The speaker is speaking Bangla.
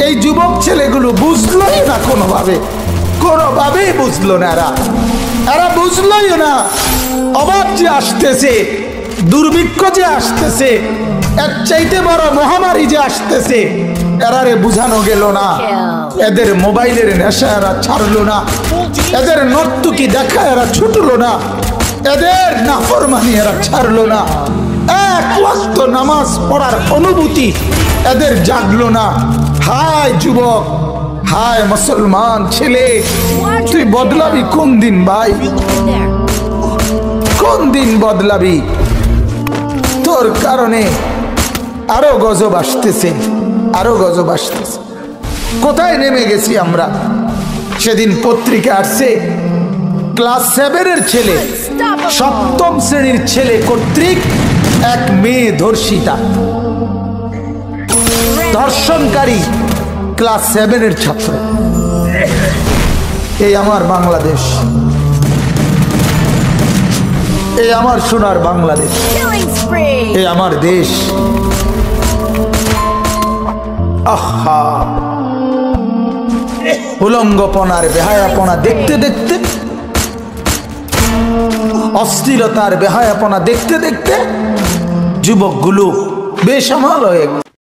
এই যুবক ছেলেগুলো বুঝলোই না, কোনোভাবেই বুঝলো না। এরা বুঝলোই না অভাব যে আসতেছে, দুর্ভিক্ষ যে আসতেছে, এর চাইতে বড় মহামারী যে আসতেছে, এরারে বুঝানো গেল না। এদের মোবাইলের নেশা এরা ছাড়লো না, এদের নর্তকী দেখা এরা ছুটলো না, এদের নাফরমানি এরা ছাড়লো না, এক ওয়াক্ত নামাজ পড়ার অনুভূতি এদের জাগলো না। হায় যুবক, হায় মুসলমান ছেলে, তুই বদলাবি কোন দিন ভাই? কোন দিন বদলাবি? তোর কারণে আরো গজব আসতেছে, আরো গজব আসতেছে। কোথায় নেমে গেছি আমরা? সেদিন পত্রিকা আসছে, ক্লাস 7-এর ছেলে, 7ম শ্রেণীর ছেলে কর্তৃক এক মেয়ে ধর্ষিতা, ধর্ষণকারী ক্লাস 7-এর ছাত্র। এই আমার বাংলাদেশ, এই আমার সোনার বাংলাদেশ, এই আমার দেশ। আহা, উলঙ্গপনার বেহায়াপনা দেখতে দেখতে, অস্থিরতার বেহায়াপনা দেখতে দেখতে যুবকগুলো বেসামাল হয়ে গেছে।